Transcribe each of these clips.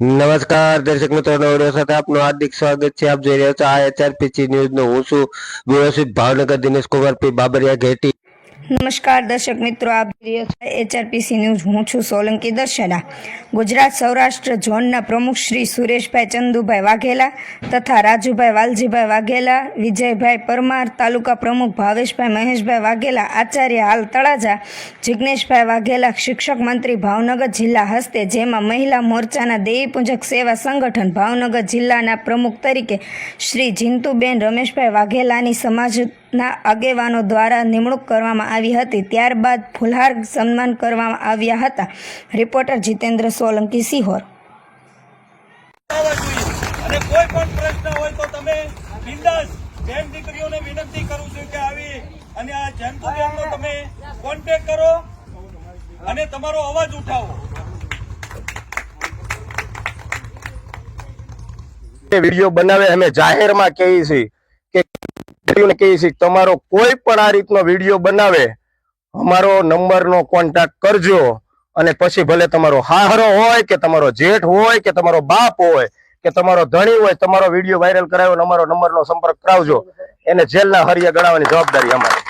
નમસ્કાર દર્શક મિત્રો, નવડિયો સાથે આપનું હાર્દિક સ્વાગત છે. આપ જોઈ રહ્યા છો આ HRPC ન્યૂઝ નો. હું છું વ્યવસ્થિત ભાવનગર દિનેશ કુમાર પી બાબરિયા ઘેટી. નમસ્કાર દર્શક મિત્રો, આપ જોઈ રહ્યા છો HRPC ન્યૂઝ. હું છું સોલંકી દર્શના. ગુજરાત સૌરાષ્ટ્ર ઝોનના પ્રમુખ શ્રી સુરેશભાઈ ચંદુભાઈ વાઘેલા તથા રાજુભાઈ વાલજીભાઈ વાઘેલા, વિજયભાઈ પરમાર, તાલુકા પ્રમુખ ભાવેશભાઈ મહેશભાઈ વાઘેલા, આચાર્ય હાલ તળાજા જિગ્નેશભાઈ વાઘેલા, શિક્ષક મંત્રી ભાવનગર જિલ્લા હસ્તે, જેમાં મહિલા મોરચાના દેવી પૂજક સેવા સંગઠન ભાવનગર જિલ્લાના પ્રમુખ તરીકે શ્રી જીંતુબેન રમેશભાઈ વાઘેલાની સમાજના આગેવાનો દ્વારા નિમણૂક કરવામાં આવી હતી. ત્યારબાદ ફુલહાર સન્માન કરવામાં આવ્યા હતા. રિપોર્ટર જીતેન્દ્ર સોલંકી, સિહોર. અને કોઈ પણ પ્રશ્ન હોય તો તમે બિંદાસ બેન દીકરીઓને વિનંતી કરું છું કે આવી અને આ જંતુબેનનો તમે કોન્ટેક્ટ કરો અને તમારો અવાજ ઉઠાવો. વિડીયો બનાવે અમે જાહેરમાં કહીએ છીએ કે તમારો કોઈ પણ આ રીતનો વિડીયો બનાવે અમારો નંબરનો કોન્ટેક્ટ કરજો, અને પછી ભલે તમારો હાહરો હોય કે તમારો જેઠ હોય કે તમારો બાપ હોય કે તમારો ધણી હોય, તમારો વિડીયો વાયરલ કરાવ્યો અને અમારો નંબરનો સંપર્ક કરાવજો. એને જેલના હરિયા ગણાવવાની જવાબદારી અમારી.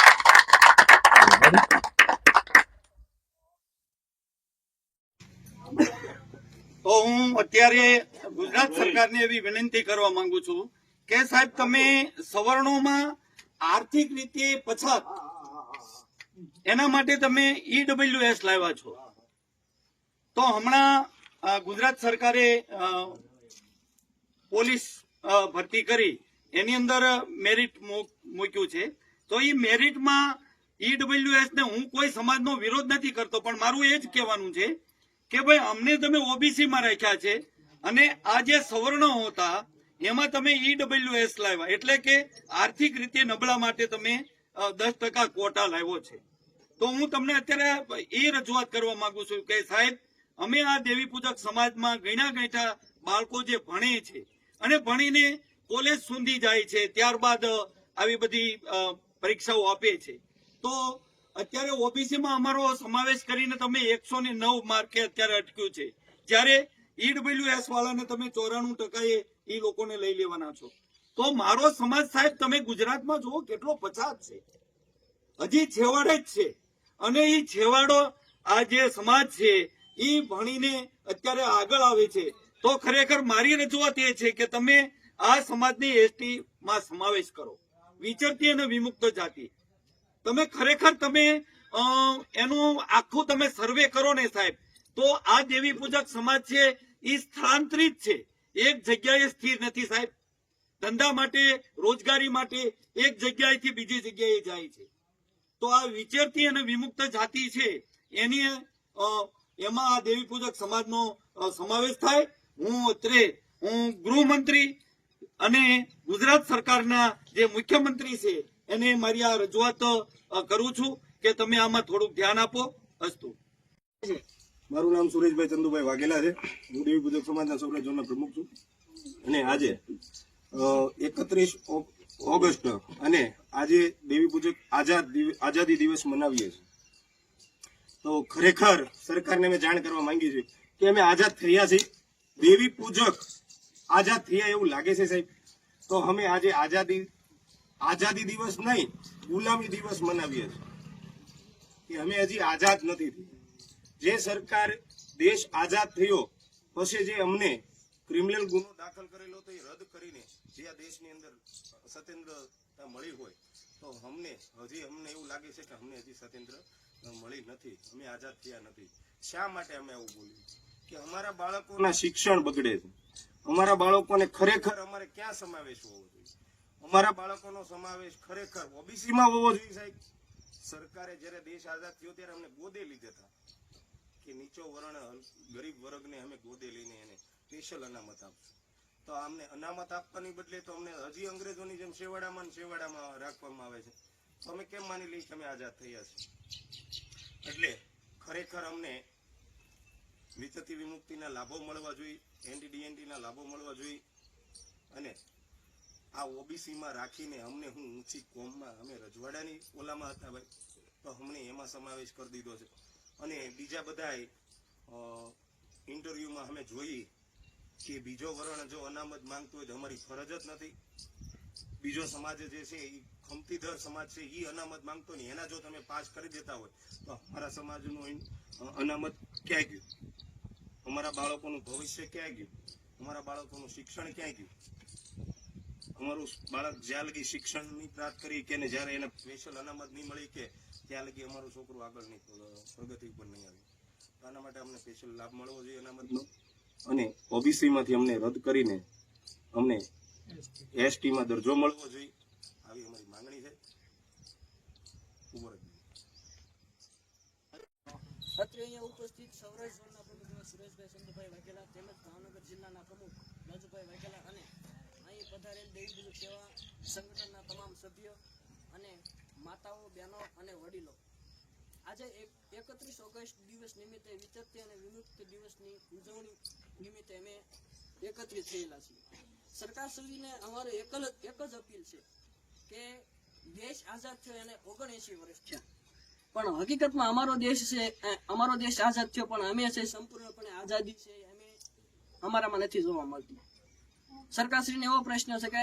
તો હું અત્યારે ગુજરાત સરકારને એવી વિનંતી કરવા માંગુ છું કે સાહેબ, તમે સવર્ણોમાં આર્થિક રીતે પછાત એના માટે તમે EWS લાવ્યા છો. તો હમણાં ગુજરાત સરકારે પોલીસ ભરતી કરી, એની અંદર મેરિટ મૂક્યું છે. તો એ મેરિટમાં EWS ને હું કોઈ સમાજનો વિરોધ નથી કરતો, પણ મારું એ જ કહેવાનું છે કે ભાઈ અમને તમે OBC માં રાખ્યા છે અને આ જે સવર્ણો હતા એમાં તમે EWS લાવ્યા, એટલે કે આર્થિક રીતે નબળા માટે તમે 10% કોટા લાવ્યો છે. તો હું તમને અત્યારે એ રજૂઆત કરવા માંગુ છું કે સાહેબ, અમે આ દેવી પૂજક સમાજમાં ગણ્યા ગણ્યા બાળકો જે ભણે છે અને ભણીને કોલેજ સુધી જાય છે, ત્યારબાદ આવી બધી પરીક્ષાઓ આપે છે. તો અત્યારે OBC માં અમારો સમાવેશ કરીને તમે 109 માર્કે અત્યારે અટક્યું છે, જ્યારે EWS વાળાને તમે 94% એ લોકોને લઈ લેવાના છો. તો મારો સમાજ સાહેબ, તમે ગુજરાતમાં જુઓ કેટલો પછાત છે, હજી છેવાડે જ છે. અને એ છેવાડો આ જે સમાજ છે એ ભણીને અત્યારે આગળ આવે છે. તો ખરેખર મારી રજૂઆત એ છે કે તમે આ સમાજની ST માં સમાવેશ કરો, વિચરતી અને વિમુક્ત જાતિ. તમે ખરેખર તમે એનું આખું તમે સર્વે કરો ને સાહેબ, તો આ દેવી પૂજક સમાજ છે એ સ્થળાંતરિત છે, એક જગ્યાએ સ્થિર નથી સાહેબ. ધંધા માટે, રોજગારી માટે એક જગ્યાએથી બીજી જગ્યાએ જાય છે. તો આ વિચરતી અને વિમુક્ત જાતિ છે એની એમાં આ દેવી પૂજક સમાજનો સમાવેશ થાય. હું ગૃહમંત્રી અને ગુજરાત સરકારના જે મુખ્યમંત્રી છે એને મારી આ રજૂઆત કરું છું કે તમે આમાં થોડુંક ધ્યાન આપો. અસ્તુ. મારું નામ સુરેશભાઈ ચંદુભાઈ વાઘેલા છે. હું દેવી પૂજક સમાજના સૌરાષ્ટ્ર ઝોનના પ્રમુખ છું. અને આજે 31 ઓગસ્ટ અને આજે દેવી પૂજક આઝાદી દિવસ મનાવીએ છીએ. તો ખરેખર સરકારને અમે જાણ કરવા માંગી છે કે અમે આઝાદ થયા છીએ. દેવી પૂજક આઝાદ થયા એવું લાગે છે સાહેબ. તો અમે આજે આઝાદી દિવસ નહીં, ગુલામી દિવસ મનાવીએ છીએ કે અમે હજી આઝાદ નથી થઈ. જે સરકાર દેશ આઝાદ થયો પછી જે અમને ક્રિમિનલ ગુનો દાખલ કરેલો તો એ રદ કરીને જે આ દેશની અંદર સ્વતંત્રતા મળી હોય, તો અમને એવું લાગે છે કે અમને હજી સ્વતંત્ર મળી નથી, અમે આઝાદ થયા નથી. શા માટે અમે આવું બોલ્યું કે અમારા બાળકોના શિક્ષણ બગડે છે, અમારા બાળકોને ખરેખર અમારે ક્યાં સમાવેશ હોવો જોઈએ? અમારા બાળકોનો સમાવેશ ખરેખર OBC માં હોવો જોઈએ સાહેબ. સરકારે જયારે દેશ આઝાદ થયો ત્યારે અમને ગોદે લીધા હતા કે નીચો વર્ણ ગરીબ વર્ગને અમે ગોદે લઈને એને સ્પેશિયલ અનામત આપશું. તો અમને અનામત આપવાની બદલે તો અમને હજી અંગ્રેજોની જેમ શેવાડામાં રાખવામાં આવે છે. તો અમે કેમ માની લઈએ કે અમે આઝાદ થયા છીએ? એટલે ખરેખર અમને વિચરતી વિમુક્તિના લાભો મળવા જોઈએ, NDDNT ના લાભો મળવા જોઈએ. અને આ OBC માં રાખીને અમને ઊંચી કોમમાં અમે રજવાડાની ઓલામાં હતા ભાઈ, તો અમને એમાં સમાવેશ કરી દીધો છે. અને બીજા બધા ઇન્ટરવ્યુમાં અમે જોઈએ કે બીજો વર્ણ જો અનામત માંગતો હોય તો અમારી ફરજ જ નથી. બીજો સમાજ જે છે એ ખમતીધર સમાજ છે એ અનામત માંગતો નહીં, એના જો તમે પાસ કરી દેતા હોય તો અમારા સમાજનું અનામત ક્યાં ગયું? અમારા બાળકોનું ભવિષ્ય ક્યાં ગયું? અમારા બાળકોનું શિક્ષણ ક્યાં ગયું? અમારું બાળક જ્યાં લગી શિક્ષણ નહીં પ્રાપ્ત કરી કે જયારે એને સ્પેશિયલ અનામત નહીં મળી કે ત્યાં લગી અમારું છોકરું આગળ નહીં પ્રગતિ ઉપર નહીં આવે. આના માટે અમને સ્પેશિયલ લાભ મળવો જોઈએ અનામતનો, અને ઓબીસી માંથી અમને રદ કરીને અમને એસટી માં દરજ્જો મળવો જોઈએ, આવી અમારી માંગણી છે. અત્રે અહીંયા ઉપસ્થિત સૌરાષ્ટ્ર ઝોનના પ્રમુખ સુરેશભાઈ ચંદુભાઈ વાઘેલા તેમજ ભાવનગર જિલ્લાના પ્રમુખ રાજુભાઈ વાઘેલા અને અહીં પધારેલ દેવી પૂજક સેવા સંગઠનના તમામ સભ્યો અને માતાઓ, બહેનો અને વડીલો, આજે 31 ઓગસ્ટ દિવસ નિમિત્તે વિચરતી અને વિમુક્ત દિવસની ઉજવણી નિમિત્તે અમે એકત્રિત થયેલા છીએ. સરકારશ્રીને અમારો એક જ અપીલ છે કે દેશ આઝાદ થયો એને 79 વર્ષ થયા, પણ હકીકતમાં અમારો દેશ આઝાદ થયો પણ અમે છે સંપૂર્ણપણે આઝાદી છે અમે અમારામાં નથી જોવા મળતી. સરકારશ્રીને એવો પ્રશ્ન છે કે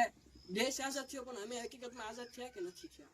દેશ આઝાદ થયો પણ અમે હકીકતમાં આઝાદ થયા કે નથી થયા?